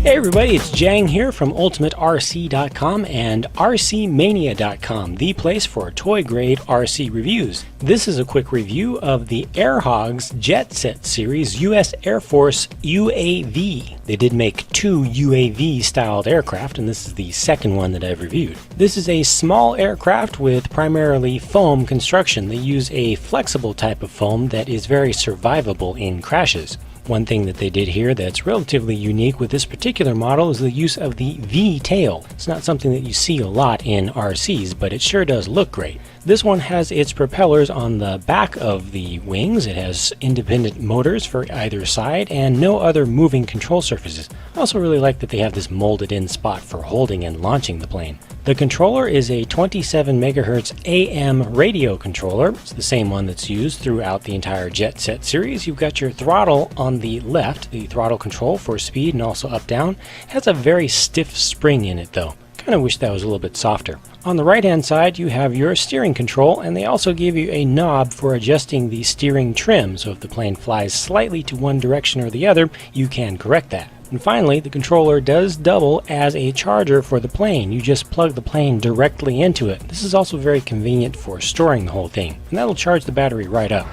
Hey everybody, it's Jang here from UltimateRC.com and RCmania.com, the place for toy-grade RC reviews. This is a quick review of the AirHogs Jet Set Series US Air Force UAV. They did make two UAV-styled aircraft, and this is the second one that I've reviewed. This is a small aircraft with primarily foam construction. They use a flexible type of foam that is very survivable in crashes. One thing that they did here that's relatively unique with this particular model is the use of the V-tail. It's not something that you see a lot in RCs, but it sure does look great. This one has its propellers on the back of the wings. It has independent motors for either side and no other moving control surfaces. I also really like that they have this molded in spot for holding and launching the plane. The controller is a 27 MHz AM radio controller. It's the same one that's used throughout the entire Jet Set series. You've got your throttle on the left, the throttle control for speed and also up-down. It has a very stiff spring in it though. Kind of wish that was a little bit softer. On the right hand side you have your steering control, and they also give you a knob for adjusting the steering trim, so if the plane flies slightly to one direction or the other, you can correct that. And finally, the controller does double as a charger for the plane. You just plug the plane directly into it. This is also very convenient for storing the whole thing, and that'll charge the battery right up.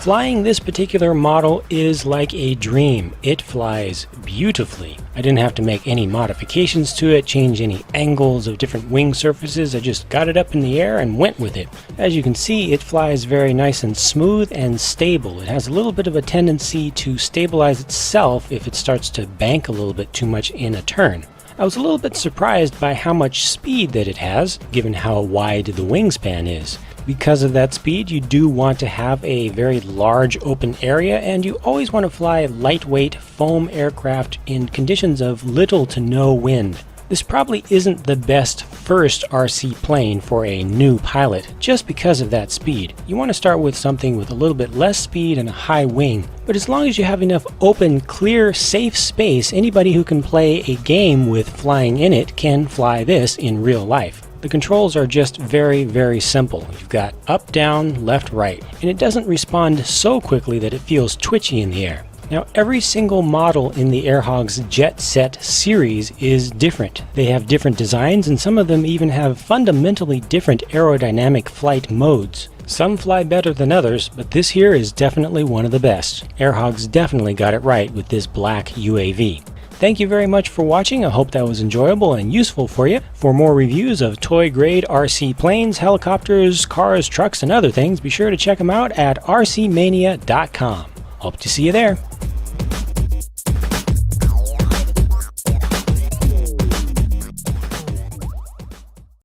Flying this particular model is like a dream. It flies beautifully. I didn't have to make any modifications to it, change any angles of different wing surfaces. I just got it up in the air and went with it. As you can see, it flies very nice and smooth and stable. It has a little bit of a tendency to stabilize itself if it starts to bank a little bit too much in a turn. I was a little bit surprised by how much speed that it has, given how wide the wingspan is. Because of that speed, you do want to have a very large open area, and you always want to fly lightweight foam aircraft in conditions of little to no wind. This probably isn't the best first RC plane for a new pilot, just because of that speed. You want to start with something with a little bit less speed and a high wing, but as long as you have enough open, clear, safe space, anybody who can play a game with flying in it can fly this in real life. The controls are just very, very simple. You've got up, down, left, right, and it doesn't respond so quickly that it feels twitchy in the air. Now, every single model in the AirHogs Jet Set series is different. They have different designs, and some of them even have fundamentally different aerodynamic flight modes. Some fly better than others, but this here is definitely one of the best. AirHogs definitely got it right with this black UAV. Thank you very much for watching. I hope that was enjoyable and useful for you. For more reviews of toy-grade RC planes, helicopters, cars, trucks, and other things, be sure to check them out at rcmania.com. Hope to see you there.